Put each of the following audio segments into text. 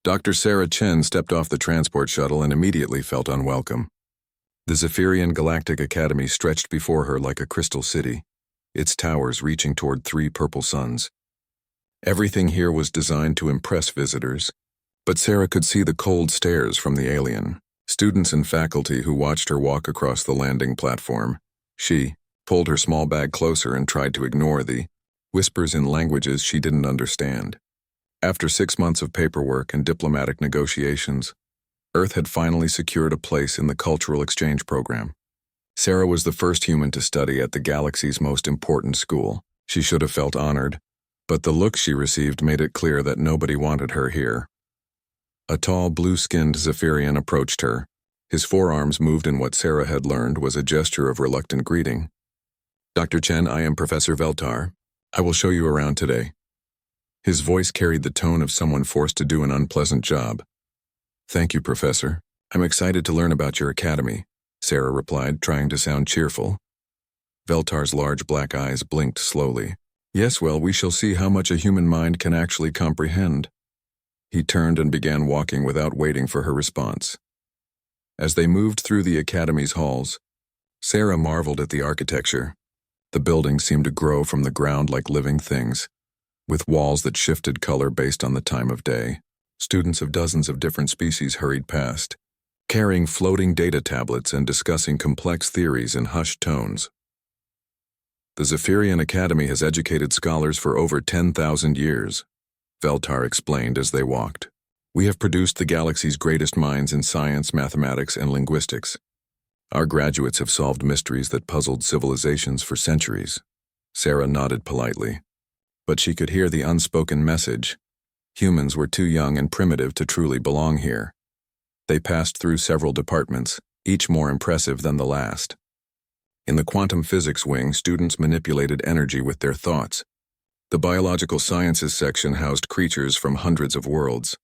Dr. Sarah Chen stepped off the transport shuttle and immediately felt unwelcome. The Zephyrian Galactic Academy stretched before her like a crystal city, its towers reaching toward 3 purple suns. Everything here was designed to impress visitors, but Sarah could see the cold stares from the alien, students and faculty who watched her walk across the landing platform. She pulled her small bag closer and tried to ignore the whispers in languages she didn't understand. After 6 months of paperwork and diplomatic negotiations, Earth had finally secured a place in the cultural exchange program. Sarah was the first human to study at the galaxy's most important school. She should have felt honored, but the look she received made it clear that nobody wanted her here. A tall, blue-skinned Zephyrian approached her. His forearms moved in what Sarah had learned was a gesture of reluctant greeting. "Dr. Chen, I am Professor Veltar. I will show you around today." His voice carried the tone of someone forced to do an unpleasant job. "Thank you, Professor. I'm excited to learn about your academy," Sarah replied, trying to sound cheerful. Veltar's large black eyes blinked slowly. "Yes, well, we shall see how much a human mind can actually comprehend." He turned and began walking without waiting for her response. As they moved through the academy's halls, Sarah marveled at the architecture. The buildings seemed to grow from the ground like living things, with walls that shifted color based on the time of day. Students of dozens of different species hurried past, carrying floating data tablets and discussing complex theories in hushed tones. "The Zephyrian Academy has educated scholars for over 10,000 years, Veltar explained as they walked. "We have produced the galaxy's greatest minds in science, mathematics, and linguistics. Our graduates have solved mysteries that puzzled civilizations for centuries." Sarah nodded politely, but she could hear the unspoken message. Humans were too young and primitive to truly belong here. They passed through several departments, each more impressive than the last. In the quantum physics wing, students manipulated energy with their thoughts. The biological sciences section housed creatures from hundreds of worlds.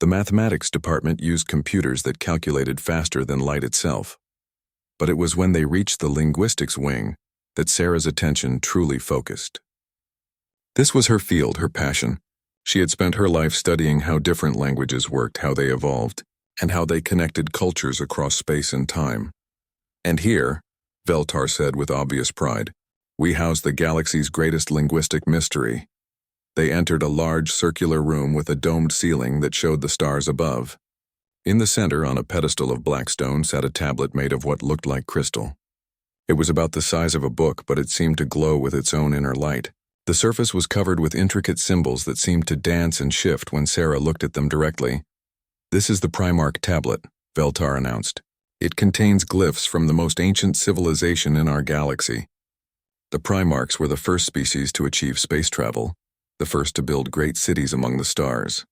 The mathematics department used computers that calculated faster than light itself. But it was when they reached the linguistics wing that Sarah's attention truly focused. This was her field, her passion. She had spent her life studying how different languages worked, how they evolved, and how they connected cultures across space and time. "And here," Veltar said with obvious pride, "we house the galaxy's greatest linguistic mystery." They entered a large circular room with a domed ceiling that showed the stars above. In the center, on a pedestal of black stone, sat a tablet made of what looked like crystal. It was about the size of a book, but it seemed to glow with its own inner light. The surface was covered with intricate symbols that seemed to dance and shift when Sarah looked at them directly. "This is the Primarch tablet," Veltar announced. "It contains glyphs from the most ancient civilization in our galaxy." The Primarchs were the first species to achieve space travel, the first to build great cities among the stars.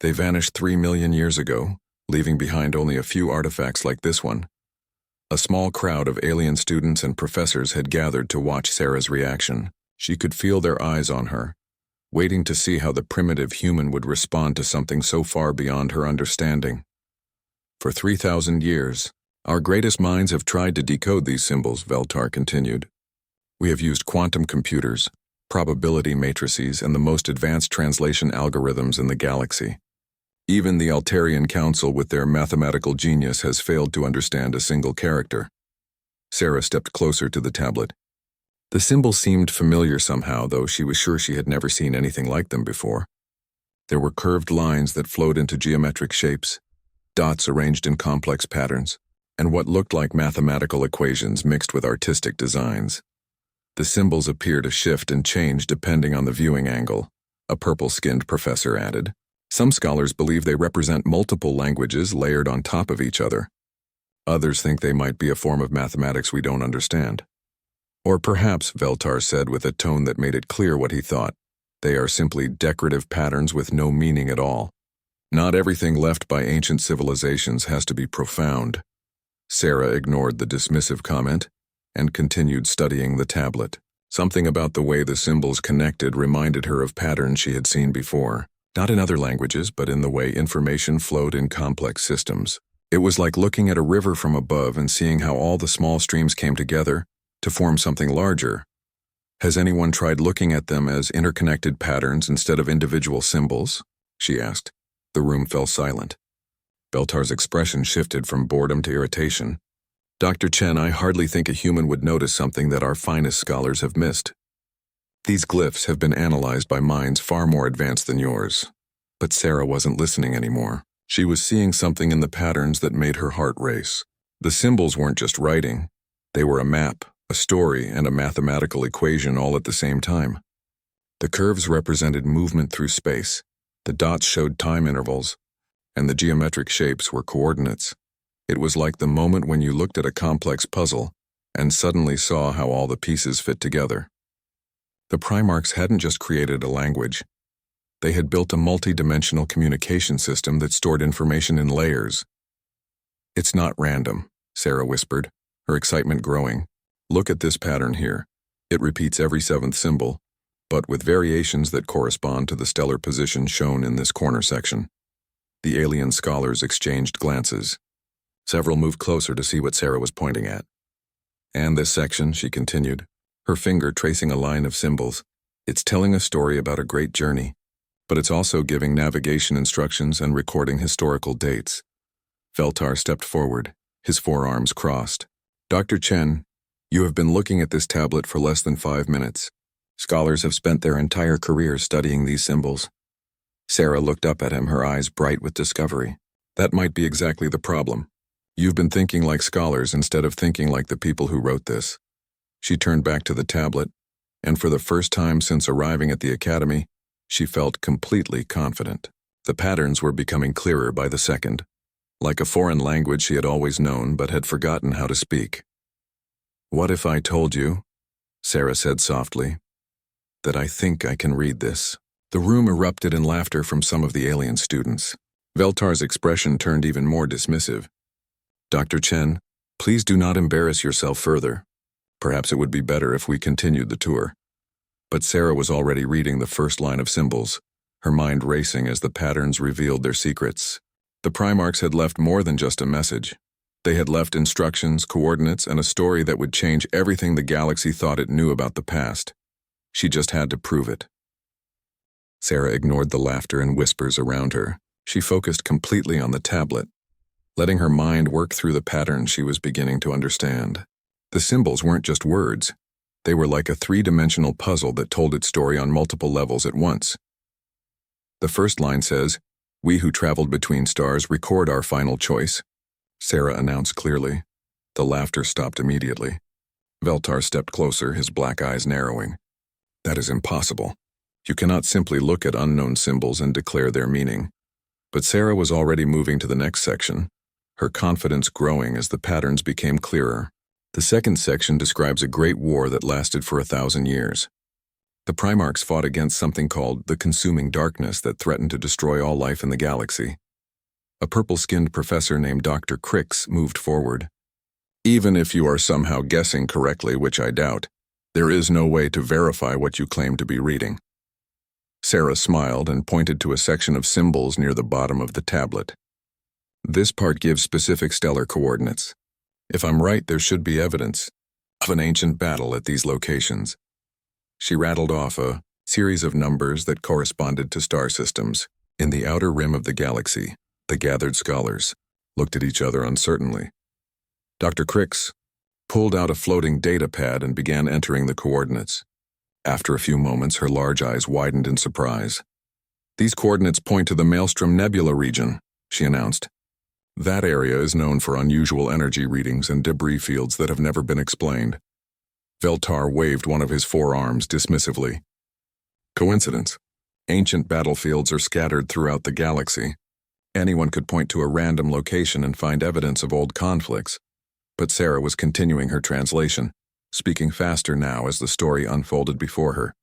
They vanished 3 million years ago, leaving behind only a few artifacts like this one. A small crowd of alien students and professors had gathered to watch Sarah's reaction. She could feel their eyes on her, waiting to see how the primitive human would respond to something so far beyond her understanding. "For 3,000 years, our greatest minds have tried to decode these symbols," Veltar continued. "We have used quantum computers, probability matrices, and the most advanced translation algorithms in the galaxy. Even the Altarian Council, with their mathematical genius, has failed to understand a single character." Sarah stepped closer to the tablet. The symbols seemed familiar somehow, though she was sure she had never seen anything like them before. There were curved lines that flowed into geometric shapes, dots arranged in complex patterns, and what looked like mathematical equations mixed with artistic designs. The symbols appear to shift and change depending on the viewing angle, a purple-skinned professor added. "Some scholars believe they represent multiple languages layered on top of each other. Others think they might be a form of mathematics we don't understand. Or perhaps," Veltar said with a tone that made it clear what he thought, "they are simply decorative patterns with no meaning at all. Not everything left by ancient civilizations has to be profound." Sarah ignored the dismissive comment and continued studying the tablet. Something about the way the symbols connected reminded her of patterns she had seen before, not in other languages, but in the way information flowed in complex systems. It was like looking at a river from above and seeing how all the small streams came together to form something larger. "Has anyone tried looking at them as interconnected patterns instead of individual symbols?" she asked. The room fell silent. Beltar's expression shifted from boredom to irritation. Dr. Chen, I hardly think a human would notice something that our finest scholars have missed. These glyphs have been analyzed by minds far more advanced than yours. But Sarah wasn't listening anymore. She was seeing something in the patterns that made her heart race. The symbols weren't just writing. They were a map, a story, and a mathematical equation all at the same time. The curves represented movement through space, the dots showed time intervals, and the geometric shapes were coordinates. It was like the moment when you looked at a complex puzzle and suddenly saw how all the pieces fit together. The Primarchs hadn't just created a language. They had built a multi-dimensional communication system that stored information in layers. It's not random, Sarah whispered, her excitement growing. Look at this pattern here. It repeats every seventh symbol, but with variations that correspond to the stellar position shown in this corner section. The alien scholars exchanged glances. Several moved closer to see what Sarah was pointing at. And this section, she continued, her finger tracing a line of symbols. It's telling a story about a great journey, but it's also giving navigation instructions and recording historical dates. Veltar stepped forward, his forearms crossed. Dr. Chen, you have been looking at this tablet for less than 5 minutes. Scholars have spent their entire careers studying these symbols. Sarah looked up at him, her eyes bright with discovery. That might be exactly the problem. You've been thinking like scholars instead of thinking like the people who wrote this. She turned back to the tablet, and for the first time since arriving at the academy, she felt completely confident. The patterns were becoming clearer by the second, like a foreign language she had always known but had forgotten how to speak. What if I told you, Sarah said softly, that I think I can read this? The room erupted in laughter from some of the alien students. Veltar's expression turned even more dismissive. Dr. Chen, please do not embarrass yourself further. Perhaps it would be better if we continued the tour. But Sarah was already reading the first line of symbols, her mind racing as the patterns revealed their secrets. The Primarchs had left more than just a message. They had left instructions, coordinates, and a story that would change everything the galaxy thought it knew about the past. She just had to prove it. Sarah ignored the laughter and whispers around her. She focused completely on the tablet, letting her mind work through the patterns she was beginning to understand. The symbols weren't just words. They were like a three-dimensional puzzle that told its story on multiple levels at once. The first line says, "We who traveled between stars record our final choice," Sarah announced clearly. The laughter stopped immediately. Veltar stepped closer, his black eyes narrowing. That is impossible. You cannot simply look at unknown symbols and declare their meaning. But Sarah was already moving to the next section, her confidence growing as the patterns became clearer. The second section describes a great war that lasted for 1,000 years. The Primarchs fought against something called the consuming darkness that threatened to destroy all life in the galaxy. A purple-skinned professor named Dr. Crix moved forward. Even if you are somehow guessing correctly, which I doubt, there is no way to verify what you claim to be reading. Sarah smiled and pointed to a section of symbols near the bottom of the tablet. This part gives specific stellar coordinates. If I'm right, there should be evidence of an ancient battle at these locations. She rattled off a series of numbers that corresponded to star systems. In the outer rim of the galaxy, the gathered scholars looked at each other uncertainly. Dr. Crix pulled out a floating data pad and began entering the coordinates. After a few moments, her large eyes widened in surprise. These coordinates point to the Maelstrom Nebula region, she announced. That area is known for unusual energy readings and debris fields that have never been explained. Veltar waved one of his forearms dismissively. Coincidence. Ancient battlefields are scattered throughout the galaxy. Anyone could point to a random location and find evidence of old conflicts. But Sarah was continuing her translation, speaking faster now as the story unfolded before her.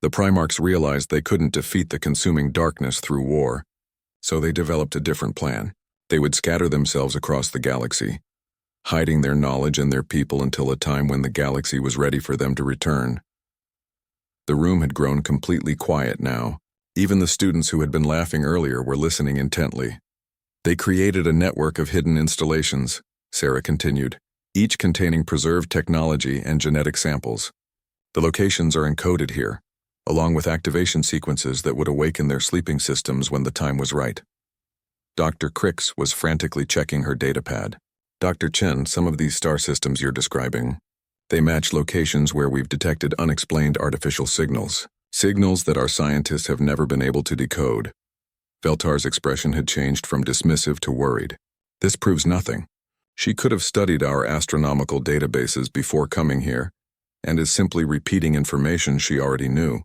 The Primarchs realized they couldn't defeat the consuming darkness through war, so they developed a different plan. They would scatter themselves across the galaxy, hiding their knowledge and their people until a time when the galaxy was ready for them to return. The room had grown completely quiet now. Even the students who had been laughing earlier were listening intently. They created a network of hidden installations, Sarah continued, each containing preserved technology and genetic samples. The locations are encoded here, along with activation sequences that would awaken their sleeping systems when the time was right. Dr. Crix was frantically checking her datapad. Dr. Chen, some of these star systems you're describing, they match locations where we've detected unexplained artificial signals. Signals that our scientists have never been able to decode. Veltar's expression had changed from dismissive to worried. This proves nothing. She could have studied our astronomical databases before coming here, and is simply repeating information she already knew.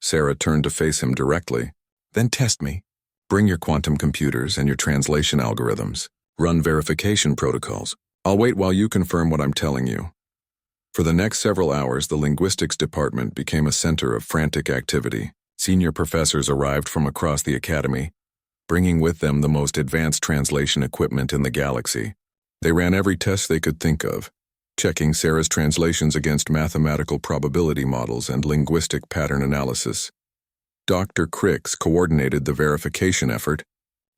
Sarah turned to face him directly. Then test me. Bring your quantum computers and your translation algorithms. Run verification protocols. I'll wait while you confirm what I'm telling you. For the next several hours, the linguistics department became a center of frantic activity. Senior professors arrived from across the academy, bringing with them the most advanced translation equipment in the galaxy. They ran every test they could think of, checking Sarah's translations against mathematical probability models and linguistic pattern analysis. Dr. Crix coordinated the verification effort,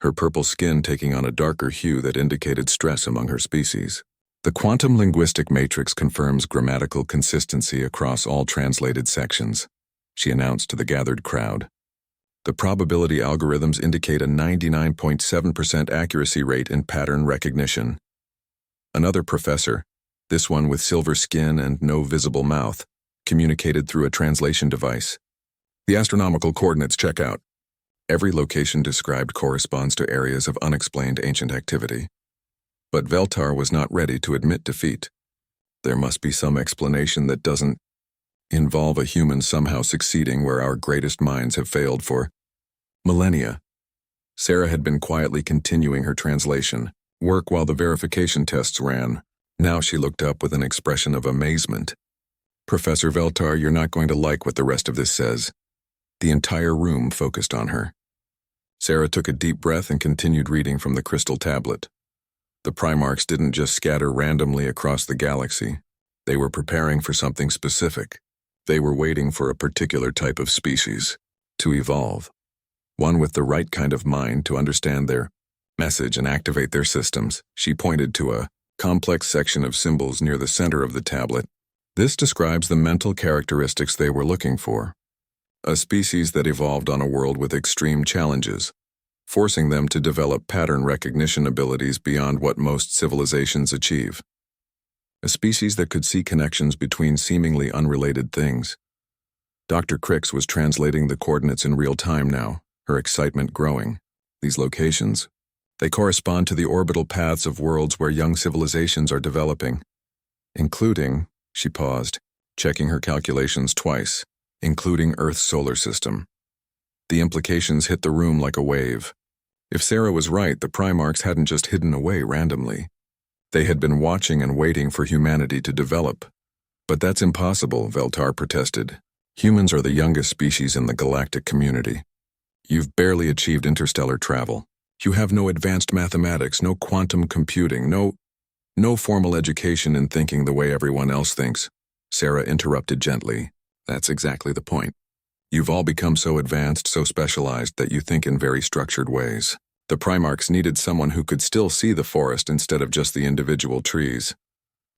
her purple skin taking on a darker hue that indicated stress among her species. The quantum linguistic matrix confirms grammatical consistency across all translated sections, she announced to the gathered crowd. The probability algorithms indicate a 99.7% accuracy rate in pattern recognition. Another professor, this one with silver skin and no visible mouth, communicated through a translation device. The astronomical coordinates check out. Every location described corresponds to areas of unexplained ancient activity. But Veltar was not ready to admit defeat. There must be some explanation that doesn't involve a human somehow succeeding where our greatest minds have failed for millennia. Sarah had been quietly continuing her translation work while the verification tests ran. Now she looked up with an expression of amazement. Professor Veltar, you're not going to like what the rest of this says. The entire room focused on her. Sarah took a deep breath and continued reading from the crystal tablet. The Primarchs didn't just scatter randomly across the galaxy. They were preparing for something specific. They were waiting for a particular type of species to evolve. One with the right kind of mind to understand their message and activate their systems. She pointed to a complex section of symbols near the center of the tablet. This describes the mental characteristics they were looking for. A species that evolved on a world with extreme challenges, forcing them to develop pattern recognition abilities beyond what most civilizations achieve. A species that could see connections between seemingly unrelated things. Dr. Crix was translating the coordinates in real time now, her excitement growing. These locations, they correspond to the orbital paths of worlds where young civilizations are developing, including, she paused, checking her calculations twice, including Earth's solar system. The implications hit the room like a wave. If Sarah was right, the Primarchs hadn't just hidden away randomly. They had been watching and waiting for humanity to develop. But that's impossible, Veltar protested. Humans are the youngest species in the galactic community. You've barely achieved interstellar travel. You have no advanced mathematics, no quantum computing, no formal education in thinking the way everyone else thinks. Sarah interrupted gently. That's exactly the point. You've all become so advanced, so specialized that you think in very structured ways. The Primarchs needed someone who could still see the forest instead of just the individual trees.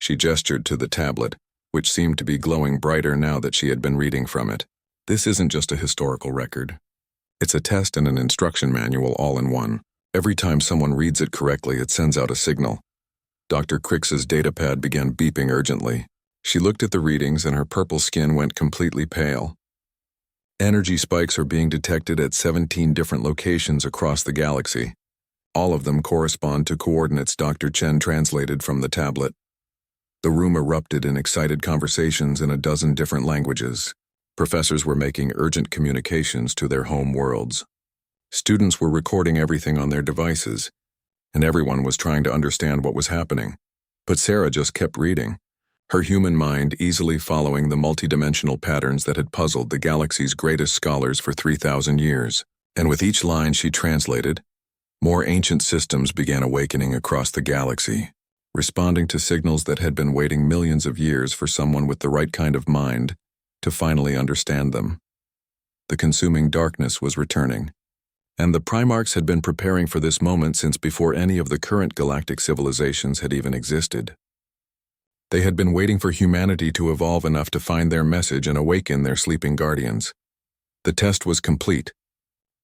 She gestured to the tablet, which seemed to be glowing brighter now that she had been reading from it. This isn't just a historical record. It's a test and an instruction manual all in one. Every time someone reads it correctly, it sends out a signal. Dr. Crix's datapad began beeping urgently. She looked at the readings and her purple skin went completely pale. Energy spikes are being detected at 17 different locations across the galaxy. All of them correspond to coordinates Dr. Chen translated from the tablet. The room erupted in excited conversations in a dozen different languages. Professors were making urgent communications to their home worlds. Students were recording everything on their devices, and everyone was trying to understand what was happening. But Sarah just kept reading, her human mind easily following the multidimensional patterns that had puzzled the galaxy's greatest scholars for 3,000 years. And with each line she translated, more ancient systems began awakening across the galaxy, responding to signals that had been waiting millions of years for someone with the right kind of mind to finally understand them. The consuming darkness was returning, and the Primarchs had been preparing for this moment since before any of the current galactic civilizations had even existed. They had been waiting for humanity to evolve enough to find their message and awaken their sleeping guardians. The test was complete.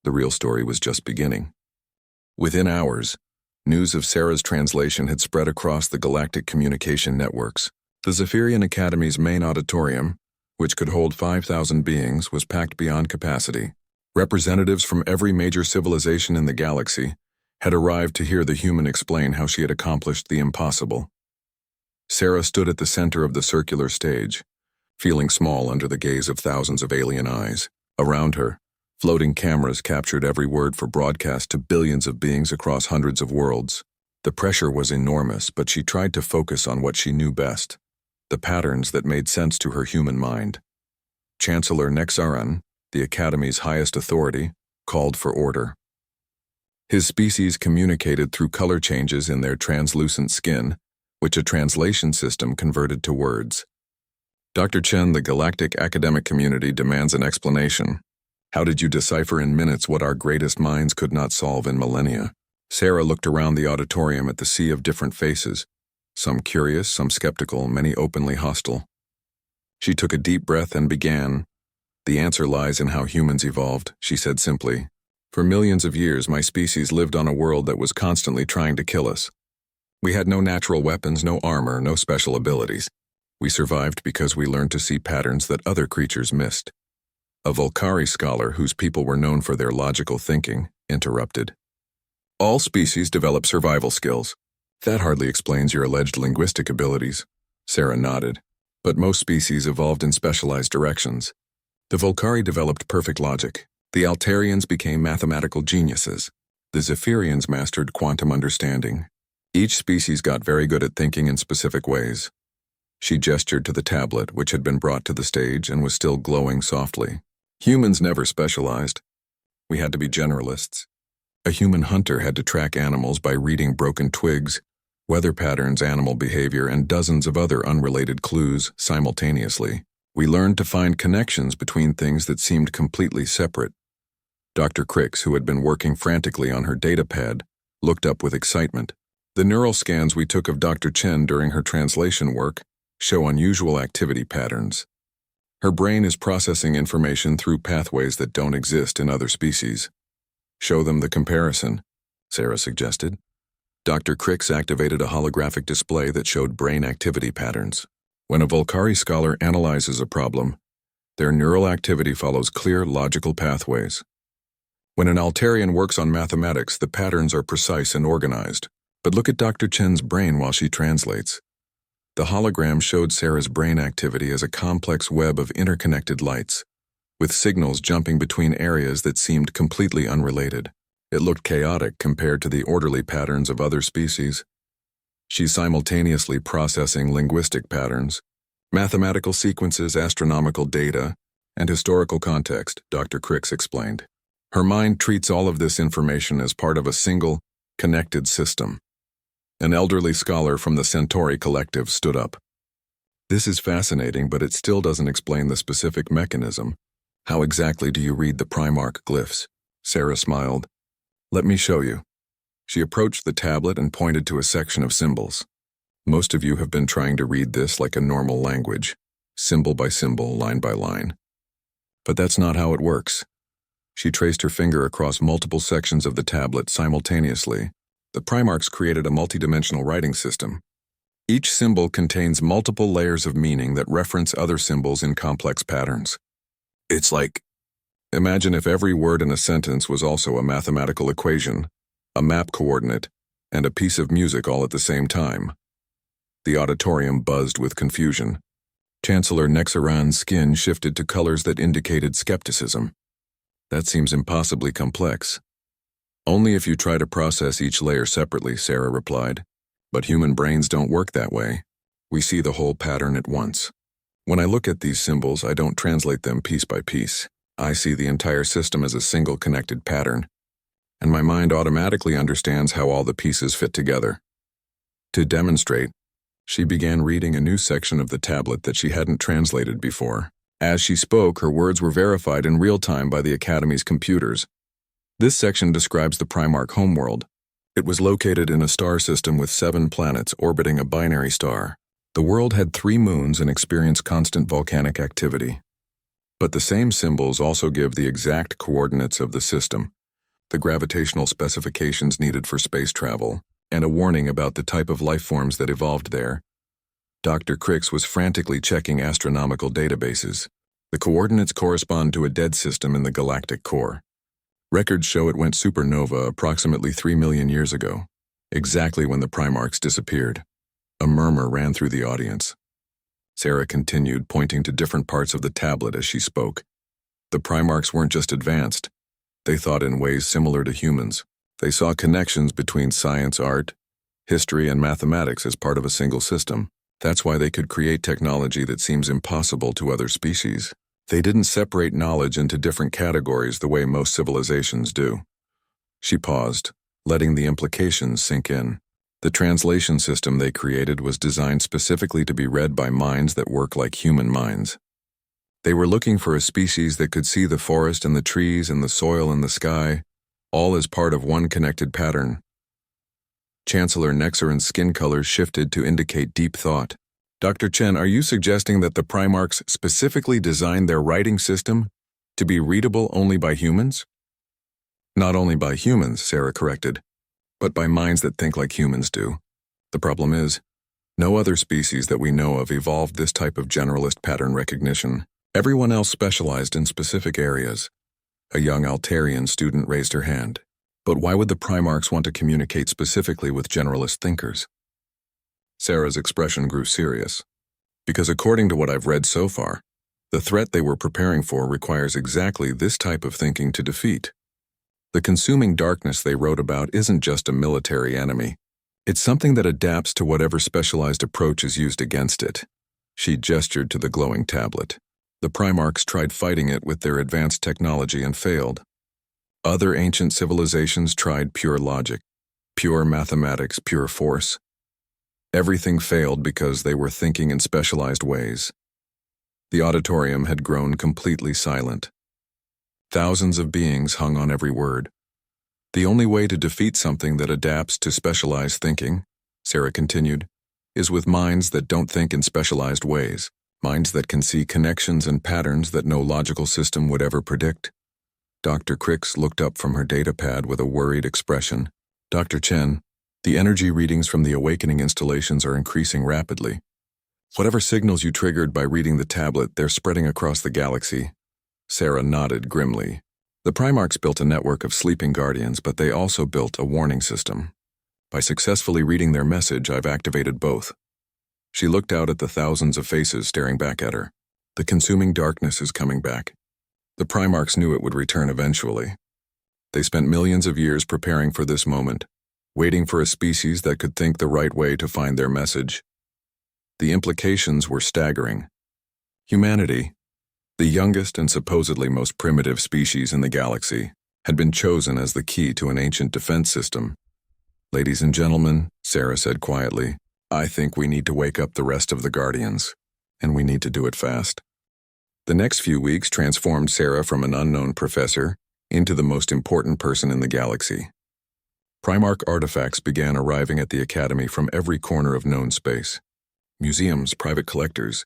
The real story was just beginning. Within hours, news of Sarah's translation had spread across the galactic communication networks. The Zephyrian Academy's main auditorium, which could hold 5,000 beings, was packed beyond capacity. Representatives from every major civilization in the galaxy had arrived to hear the human explain how she had accomplished the impossible. Sarah stood at the center of the circular stage, feeling small under the gaze of thousands of alien eyes. Around her, floating cameras captured every word for broadcast to billions of beings across hundreds of worlds. The pressure was enormous, but she tried to focus on what she knew best, the patterns that made sense to her human mind. Chancellor Nexaran, the Academy's highest authority, called for order. His species communicated through color changes in their translucent skin, which a translation system converted to words. Dr. Chen, the galactic academic community demands an explanation. How did you decipher in minutes what our greatest minds could not solve in millennia? Sarah looked around the auditorium at the sea of different faces, some curious, some skeptical, many openly hostile. She took a deep breath and began. The answer lies in how humans evolved, she said simply. For millions of years, my species lived on a world that was constantly trying to kill us. We had no natural weapons, no armor, no special abilities. We survived because we learned to see patterns that other creatures missed. A Volcari scholar, whose people were known for their logical thinking, interrupted. All species develop survival skills. That hardly explains your alleged linguistic abilities. Sarah nodded. But most species evolved in specialized directions. The Volcari developed perfect logic. The Altarians became mathematical geniuses. The Zephyrians mastered quantum understanding. Each species got very good at thinking in specific ways. She gestured to the tablet, which had been brought to the stage and was still glowing softly. Humans never specialized. We had to be generalists. A human hunter had to track animals by reading broken twigs, weather patterns, animal behavior, and dozens of other unrelated clues simultaneously. We learned to find connections between things that seemed completely separate. Dr. Crix, who had been working frantically on her datapad, looked up with excitement. The neural scans we took of Dr. Chen during her translation work show unusual activity patterns. Her brain is processing information through pathways that don't exist in other species. Show them the comparison, Sarah suggested. Dr. Crix activated a holographic display that showed brain activity patterns. When a Volcari scholar analyzes a problem, their neural activity follows clear, logical pathways. When an Altarian works on mathematics, the patterns are precise and organized. But look at Dr. Chen's brain while she translates. The hologram showed Sarah's brain activity as a complex web of interconnected lights, with signals jumping between areas that seemed completely unrelated. It looked chaotic compared to the orderly patterns of other species. She's simultaneously processing linguistic patterns, mathematical sequences, astronomical data, and historical context, Dr. Crix explained. Her mind treats all of this information as part of a single, connected system. An elderly scholar from the Centauri Collective stood up. This is fascinating, but it still doesn't explain the specific mechanism. How exactly do you read the Primarch glyphs? Sarah smiled. Let me show you. She approached the tablet and pointed to a section of symbols. Most of you have been trying to read this like a normal language, symbol by symbol, line by line. But that's not how it works. She traced her finger across multiple sections of the tablet simultaneously. The Primarchs created a multidimensional writing system. Each symbol contains multiple layers of meaning that reference other symbols in complex patterns. It's like, imagine if every word in a sentence was also a mathematical equation, a map coordinate, and a piece of music all at the same time. The auditorium buzzed with confusion. Chancellor Nexaran's skin shifted to colors that indicated skepticism. That seems impossibly complex. Only if you try to process each layer separately, Sarah replied. But human brains don't work that way. We see the whole pattern at once. When I look at these symbols, I don't translate them piece by piece. I see the entire system as a single connected pattern, and my mind automatically understands how all the pieces fit together. To demonstrate, she began reading a new section of the tablet that she hadn't translated before. As she spoke, her words were verified in real time by the Academy's computers. This section describes the Primarch homeworld. It was located in a star system with 7 planets orbiting a binary star. The world had 3 moons and experienced constant volcanic activity. But the same symbols also give the exact coordinates of the system, the gravitational specifications needed for space travel, and a warning about the type of life forms that evolved there. Dr. Crix was frantically checking astronomical databases. The coordinates correspond to a dead system in the galactic core. Records show it went supernova approximately 3 million years ago, exactly when the Primarchs disappeared. A murmur ran through the audience. Sarah continued, pointing to different parts of the tablet as she spoke. The Primarchs weren't just advanced. They thought in ways similar to humans. They saw connections between science, art, history, and mathematics as part of a single system. That's why they could create technology that seems impossible to other species. They didn't separate knowledge into different categories the way most civilizations do. She paused, letting the implications sink in. The translation system they created was designed specifically to be read by minds that work like human minds. They were looking for a species that could see the forest and the trees and the soil and the sky, all as part of one connected pattern. Chancellor Nexarin's skin colors shifted to indicate deep thought. Dr. Chen, are you suggesting that the Primarchs specifically designed their writing system to be readable only by humans? Not only by humans, Sarah corrected, but by minds that think like humans do. The problem is, no other species that we know of evolved this type of generalist pattern recognition. Everyone else specialized in specific areas. A young Altarian student raised her hand. But why would the Primarchs want to communicate specifically with generalist thinkers? Sarah's expression grew serious. Because according to what I've read so far, the threat they were preparing for requires exactly this type of thinking to defeat. The consuming darkness they wrote about isn't just a military enemy. It's something that adapts to whatever specialized approach is used against it. She gestured to the glowing tablet. The Primarchs tried fighting it with their advanced technology and failed. Other ancient civilizations tried pure logic, pure mathematics, pure force. Everything failed because they were thinking in specialized ways. The auditorium had grown completely silent. Thousands of beings hung on every word. The only way to defeat something that adapts to specialized thinking, Sarah continued, is with minds that don't think in specialized ways, minds that can see connections and patterns that no logical system would ever predict. Dr. Crix looked up from her datapad with a worried expression. Dr. Chen, the energy readings from the awakening installations are increasing rapidly. Whatever signals you triggered by reading the tablet, they're spreading across the galaxy. Sarah nodded grimly. The Primarchs built a network of sleeping guardians, but they also built a warning system. By successfully reading their message, I've activated both. She looked out at the thousands of faces staring back at her. The consuming darkness is coming back. The Primarchs knew it would return eventually. They spent millions of years preparing for this moment, waiting for a species that could think the right way to find their message. The implications were staggering. Humanity, the youngest and supposedly most primitive species in the galaxy, had been chosen as the key to an ancient defense system. Ladies and gentlemen, Sarah said quietly, I think we need to wake up the rest of the Guardians, and we need to do it fast. The next few weeks transformed Sarah from an unknown professor into the most important person in the galaxy. Primarch artifacts began arriving at the Academy from every corner of known space. Museums, private collectors,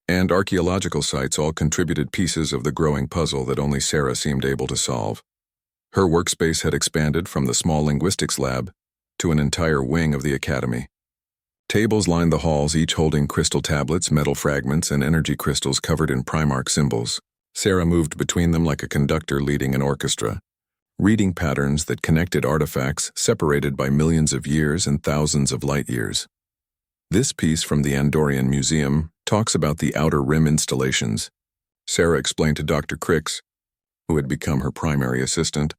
and archaeological sites all contributed pieces of the growing puzzle that only Sarah seemed able to solve. Her workspace had expanded from the small linguistics lab to an entire wing of the Academy. Tables lined the halls, each holding crystal tablets, metal fragments, and energy crystals covered in Primarch symbols. Sarah moved between them like a conductor leading an orchestra, reading patterns that connected artifacts separated by millions of years and thousands of light years. This piece from the Andorian Museum talks about the Outer Rim installations. Sarah explained to Dr. Crix, who had become her primary assistant,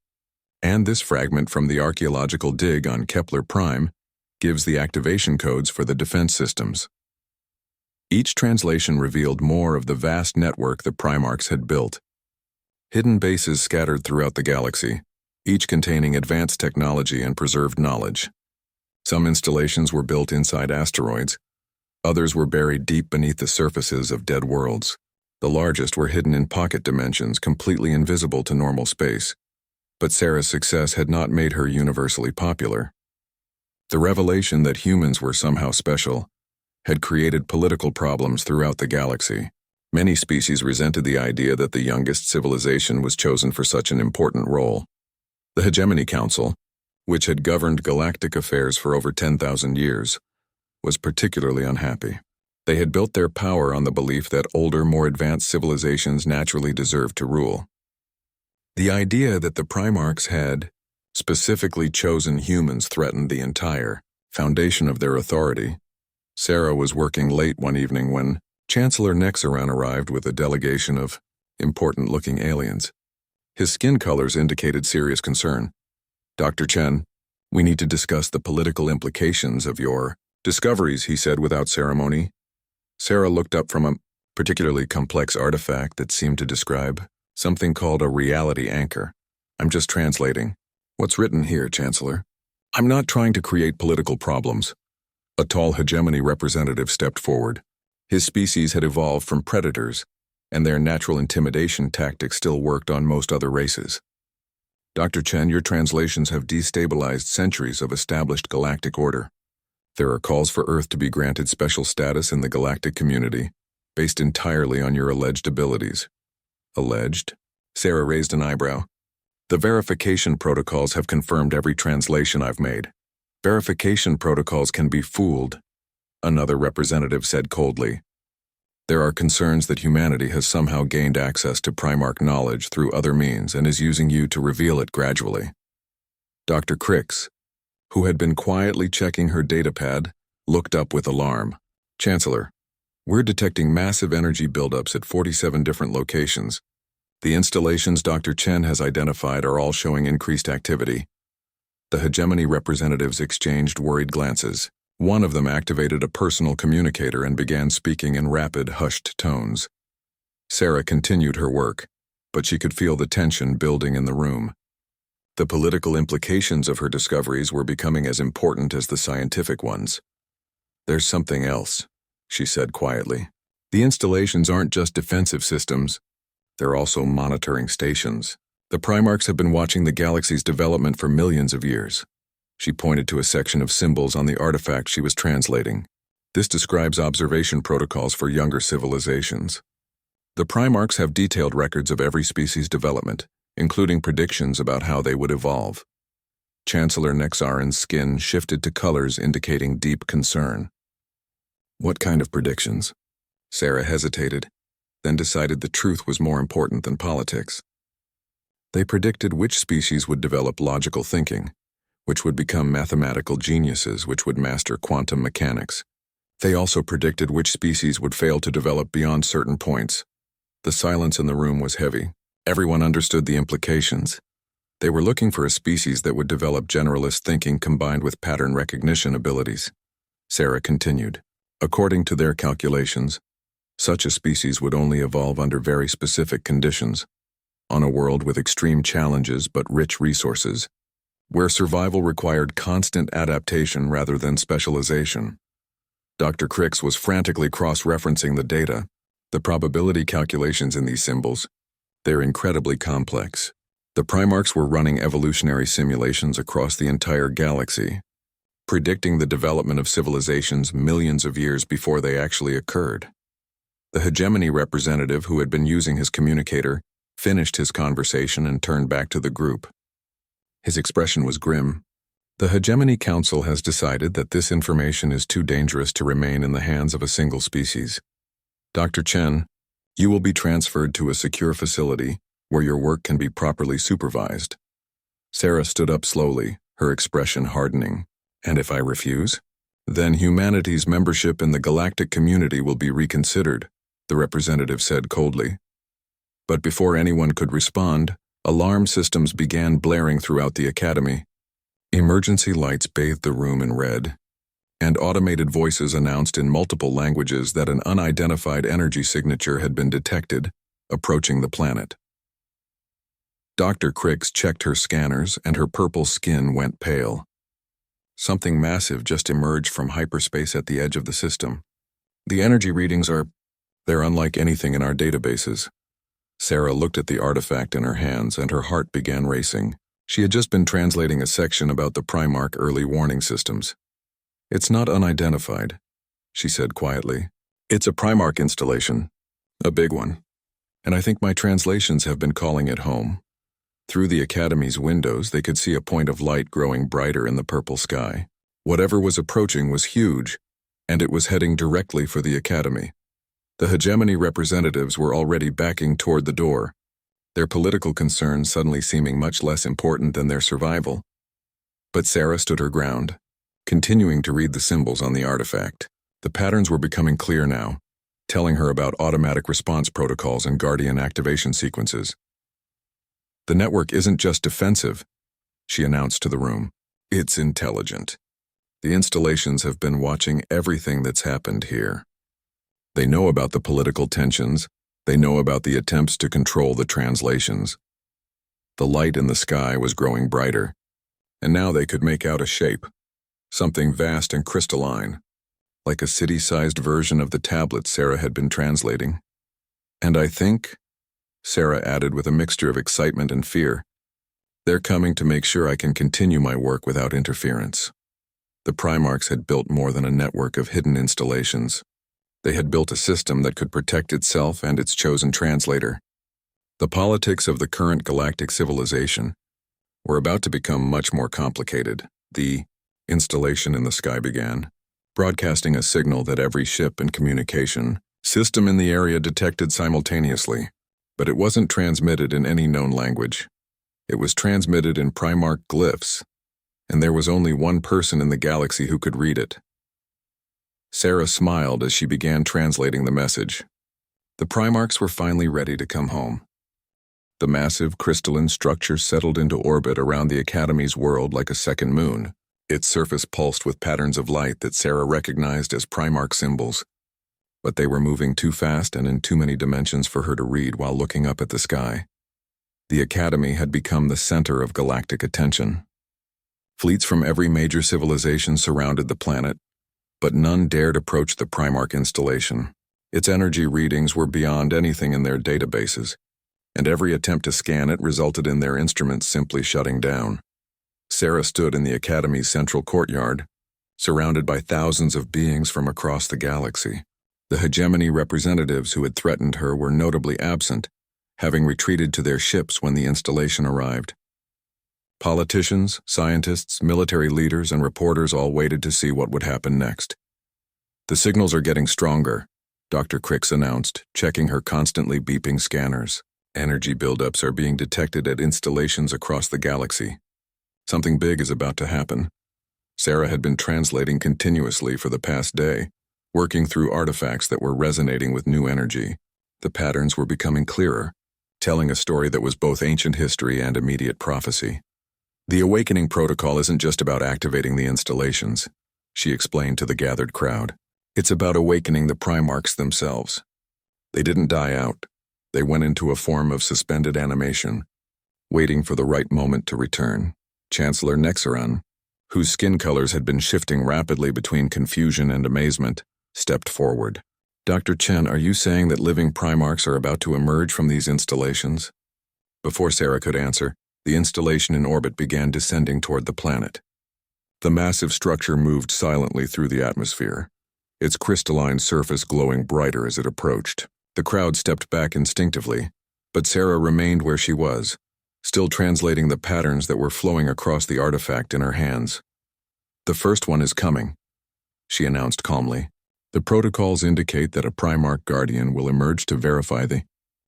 and this fragment from the archaeological dig on Kepler Prime gives the activation codes for the defense systems. Each translation revealed more of the vast network the Primarchs had built. Hidden bases scattered throughout the galaxy, each containing advanced technology and preserved knowledge. Some installations were built inside asteroids. Others were buried deep beneath the surfaces of dead worlds. The largest were hidden in pocket dimensions, completely invisible to normal space. But Sarah's success had not made her universally popular. The revelation that humans were somehow special had created political problems throughout the galaxy. Many species resented the idea that the youngest civilization was chosen for such an important role. The Hegemony Council, which had governed galactic affairs for over 10,000 years, was particularly unhappy. They had built their power on the belief that older, more advanced civilizations naturally deserved to rule. The idea that the Primarchs had specifically chosen humans threatened the entire foundation of their authority. Sarah was working late one evening when Chancellor Nexaran arrived with a delegation of important-looking aliens. His skin colors indicated serious concern. "Dr. Chen, we need to discuss the political implications of your discoveries," he said without ceremony. Sarah looked up from a particularly complex artifact that seemed to describe something called a reality anchor. "I'm just translating. What's written here, Chancellor?" "I'm not trying to create political problems." A tall hegemony representative stepped forward. His species had evolved from predators, and their natural intimidation tactics still worked on most other races. "Dr. Chen, your translations have destabilized centuries of established galactic order. There are calls for Earth to be granted special status in the galactic community, based entirely on your alleged abilities." "Alleged?" Sarah raised an eyebrow. "The verification protocols have confirmed every translation I've made." "Verification protocols can be fooled," another representative said coldly. "There are concerns that humanity has somehow gained access to Primarch knowledge through other means and is using you to reveal it gradually." Dr. Crix, who had been quietly checking her datapad, looked up with alarm. "Chancellor, we're detecting massive energy buildups at 47 different locations. The installations Dr. Chen has identified are all showing increased activity." The hegemony representatives exchanged worried glances. One of them activated a personal communicator and began speaking in rapid, hushed tones. Sarah continued her work, but she could feel the tension building in the room. The political implications of her discoveries were becoming as important as the scientific ones. "There's something else," she said quietly. "The installations aren't just defensive systems, they're also monitoring stations. The Primarchs have been watching the galaxy's development for millions of years." She pointed to a section of symbols on the artifact she was translating. "This describes observation protocols for younger civilizations. The Primarchs have detailed records of every species' development, including predictions about how they would evolve." Chancellor Nexaran's skin shifted to colors indicating deep concern. "What kind of predictions?" Sarah hesitated, then decided the truth was more important than politics. "They predicted which species would develop logical thinking, which would become mathematical geniuses, which would master quantum mechanics. They also predicted which species would fail to develop beyond certain points." The silence in the room was heavy. Everyone understood the implications. They were looking for a species that would develop generalist thinking combined with pattern recognition abilities. Sarah continued. "According to their calculations, such a species would only evolve under very specific conditions, on a world with extreme challenges but rich resources, where survival required constant adaptation rather than specialization." Dr. Crix was frantically cross-referencing the data, the probability calculations in these symbols. They're incredibly complex. The Primarchs were running evolutionary simulations across the entire galaxy, predicting the development of civilizations millions of years before they actually occurred. The hegemony representative who had been using his communicator finished his conversation and turned back to the group. His expression was grim. "The Hegemony Council has decided that this information is too dangerous to remain in the hands of a single species. Dr. Chen, you will be transferred to a secure facility where your work can be properly supervised." Sarah stood up slowly, her expression hardening. "And if I refuse? Then humanity's membership in the galactic community will be reconsidered," the representative said coldly. But before anyone could respond, alarm systems began blaring throughout the academy. Emergency lights bathed the room in red, and automated voices announced in multiple languages that an unidentified energy signature had been detected, approaching the planet. Dr. Crix checked her scanners and her purple skin went pale. Something massive just emerged from hyperspace at the edge of the system. "The energy readings they're unlike anything in our databases." Sarah looked at the artifact in her hands and her heart began racing. She had just been translating a section about the Primarch early warning systems. "It's not unidentified," she said quietly. "It's a Primarch installation. A big one. And I think my translations have been calling it home. Through the Academy's windows, they could see a point of light growing brighter in the purple sky. Whatever was approaching was huge, and it was heading directly for the Academy. The hegemony representatives were already backing toward the door, their political concerns suddenly seeming much less important than their survival. But Sarah stood her ground, continuing to read the symbols on the artifact. The patterns were becoming clear now, telling her about automatic response protocols and Guardian activation sequences. The network isn't just defensive, she announced to the room. It's intelligent. The installations have been watching everything that's happened here. They know about the political tensions. They know about the attempts to control the translations. The light in the sky was growing brighter, and now they could make out a shape, something vast and crystalline, like a city-sized version of the tablet Sarah had been translating. And I think, Sarah added with a mixture of excitement and fear, they're coming to make sure I can continue my work without interference. The Primarchs had built more than a network of hidden installations. They had built a system that could protect itself and its chosen translator. The politics of the current galactic civilization were about to become much more complicated. The installation in the sky began, broadcasting a signal that every ship and communication system in the area detected simultaneously, but it wasn't transmitted in any known language. It was transmitted in Primarch glyphs, and there was only one person in the galaxy who could read it. Sarah smiled as she began translating the message. The Primarchs were finally ready to come home. The massive crystalline structure settled into orbit around the Academy's world like a second moon. Its surface pulsed with patterns of light that Sarah recognized as Primarch symbols. But they were moving too fast and in too many dimensions for her to read while looking up at the sky. The Academy had become the center of galactic attention. Fleets from every major civilization surrounded the planet, but none dared approach the Primarch installation. Its energy readings were beyond anything in their databases, and every attempt to scan it resulted in their instruments simply shutting down. Sarah stood in the Academy's central courtyard, surrounded by thousands of beings from across the galaxy. The hegemony representatives who had threatened her were notably absent, having retreated to their ships when the installation arrived. Politicians, scientists, military leaders, and reporters all waited to see what would happen next. "The signals are getting stronger," Dr. Crix announced, checking her constantly beeping scanners. "Energy buildups are being detected at installations across the galaxy. Something big is about to happen." Sarah had been translating continuously for the past day, working through artifacts that were resonating with new energy. The patterns were becoming clearer, telling a story that was both ancient history and immediate prophecy. "The awakening protocol isn't just about activating the installations," she explained to the gathered crowd. "It's about awakening the Primarchs themselves. They didn't die out. They went into a form of suspended animation, waiting for the right moment to return." Chancellor Nexeron, whose skin colors had been shifting rapidly between confusion and amazement, stepped forward. "Dr. Chen, are you saying that living Primarchs are about to emerge from these installations?" Before Sarah could answer, the installation in orbit began descending toward the planet. The massive structure moved silently through the atmosphere, its crystalline surface glowing brighter as it approached. The crowd stepped back instinctively, but Sarah remained where she was, still translating the patterns that were flowing across the artifact in her hands. "The first one is coming," she announced calmly. "The protocols indicate that a Primarch Guardian will emerge to verify the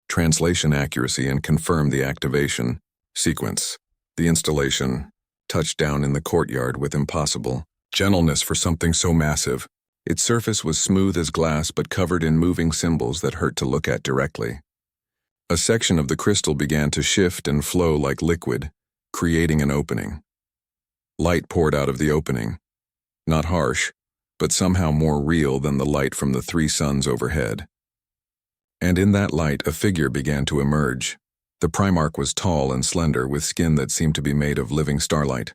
translation accuracy and confirm the activation sequence." The installation touched down in the courtyard with impossible gentleness for something so massive. Its surface was smooth as glass but covered in moving symbols that hurt to look at directly. A section of the crystal began to shift and flow like liquid, creating an opening. Light poured out of the opening, not harsh, but somehow more real than the light from the 3 suns overhead. And in that light, a figure began to emerge. The Primarch was tall and slender, with skin that seemed to be made of living starlight.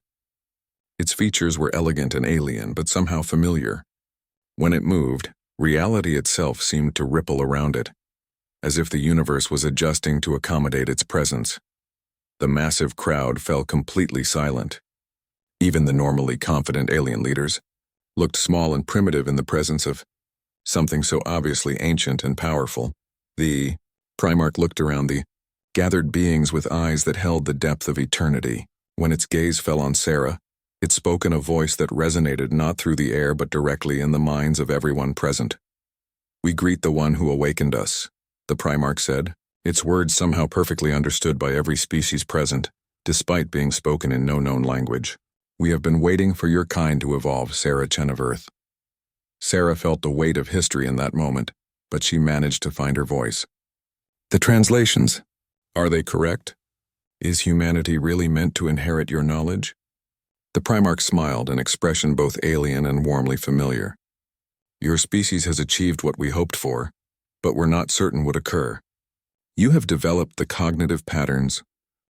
Its features were elegant and alien, but somehow familiar. When it moved, reality itself seemed to ripple around it, as if the universe was adjusting to accommodate its presence. The massive crowd fell completely silent. Even the normally confident alien leaders looked small and primitive in the presence of something so obviously ancient and powerful. The Primarch looked around the gathered beings with eyes that held the depth of eternity. When its gaze fell on Sarah, it spoke in a voice that resonated not through the air but directly in the minds of everyone present. "We greet the one who awakened us," the Primarch said, its words somehow perfectly understood by every species present, despite being spoken in no known language. "We have been waiting for your kind to evolve, Sarah Chen of Earth." Sarah felt the weight of history in that moment, but she managed to find her voice. "The translations, are they correct? Is humanity really meant to inherit your knowledge?" The Primarch smiled, an expression both alien and warmly familiar. "Your species has achieved what we hoped for, but we're not certain would occur. You have developed the cognitive patterns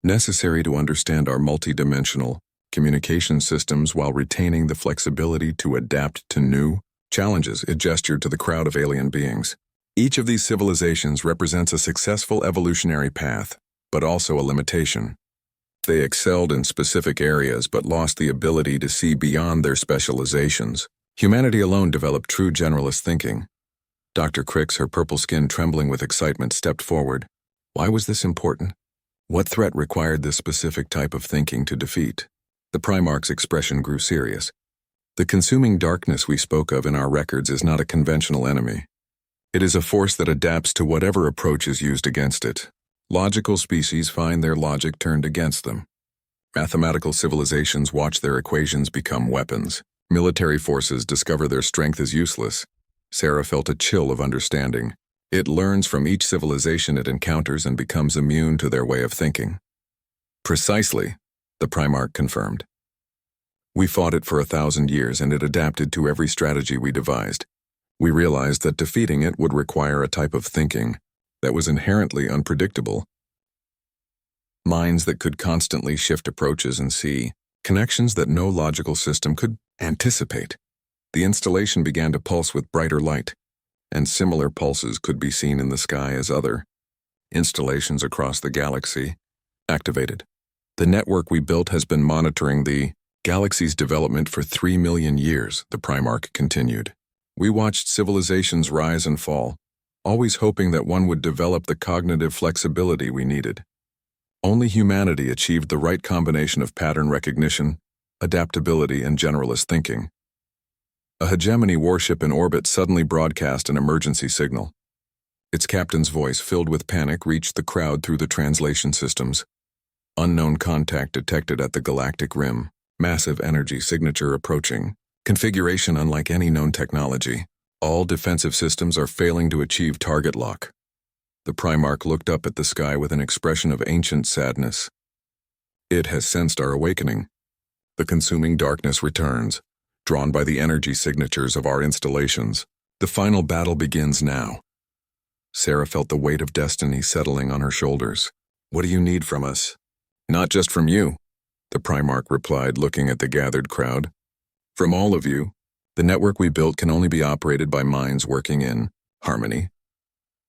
necessary to understand our multidimensional communication systems while retaining the flexibility to adapt to new challenges." It gestured to the crowd of alien beings. "Each of these civilizations represents a successful evolutionary path, but also a limitation. They excelled in specific areas but lost the ability to see beyond their specializations. Humanity alone developed true generalist thinking." Dr. Crix, her purple skin trembling with excitement, stepped forward. Why was this important? What threat required this specific type of thinking to defeat? The Primarch's expression grew serious. "The consuming darkness we spoke of in our records is not a conventional enemy. It is a force that adapts to whatever approach is used against it. Logical species find their logic turned against them. Mathematical civilizations watch their equations become weapons. Military forces discover their strength is useless." Sarah felt a chill of understanding. It learns from each civilization it encounters and becomes immune to their way of thinking. "Precisely," the Primarch confirmed. "We fought it for 1,000 years and it adapted to every strategy we devised. We realized that defeating it would require a type of thinking that was inherently unpredictable. Minds that could constantly shift approaches and see connections that no logical system could anticipate." The installation began to pulse with brighter light, and similar pulses could be seen in the sky as other installations across the galaxy activated. "The network we built has been monitoring the galaxy's development for 3 million years, the Primarch continued. "We watched civilizations rise and fall, always hoping that one would develop the cognitive flexibility we needed. Only humanity achieved the right combination of pattern recognition, adaptability, and generalist thinking. A hegemony warship in orbit suddenly broadcast an emergency signal. Its captain's voice, filled with panic, reached the crowd through the translation systems. Unknown contact detected at the galactic rim. Massive energy signature approaching. Configuration unlike any known technology. All defensive systems are failing to achieve target lock." The Primarch looked up at the sky with an expression of ancient sadness. "It has sensed our awakening. The consuming darkness returns, drawn by the energy signatures of our installations. The final battle begins now." Sarah felt the weight of destiny settling on her shoulders. "What do you need from us?" "Not just from you," the Primarch replied, looking at the gathered crowd. "From all of you. The network we built can only be operated by minds working in harmony.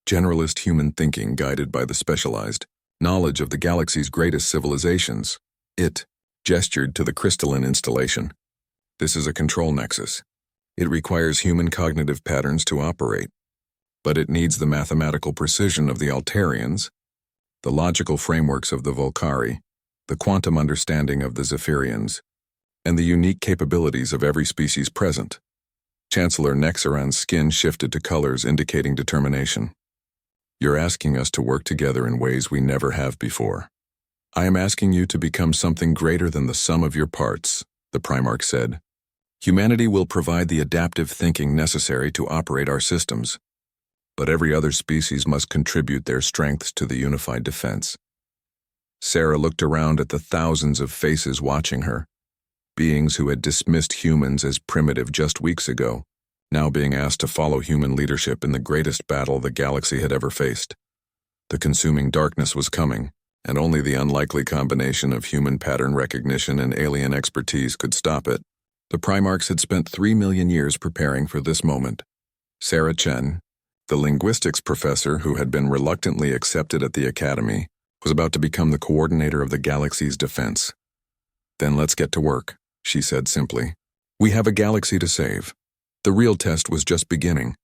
Generalist human thinking guided by the specialized knowledge of the galaxy's greatest civilizations." It gestured to the crystalline installation. "This is a control nexus. It requires human cognitive patterns to operate, but it needs the mathematical precision of the Altarians, the logical frameworks of the Volcari, the quantum understanding of the Zephyrians, and the unique capabilities of every species present." Chancellor Nexaran's skin shifted to colors indicating determination. "You're asking us to work together in ways we never have before. I am asking you to become something greater than the sum of your parts," the Primarch said. "Humanity will provide the adaptive thinking necessary to operate our systems, but every other species must contribute their strengths to the unified defense." Sarah looked around at the thousands of faces watching her, beings who had dismissed humans as primitive just weeks ago, now being asked to follow human leadership in the greatest battle the galaxy had ever faced. The consuming darkness was coming, and only the unlikely combination of human pattern recognition and alien expertise could stop it. The Primarchs had spent 3 million years preparing for this moment. Sarah Chen, the linguistics professor who had been reluctantly accepted at the academy, was about to become the coordinator of the galaxy's defense. "Then let's get to work," she said simply. "We have a galaxy to save. The real test was just beginning."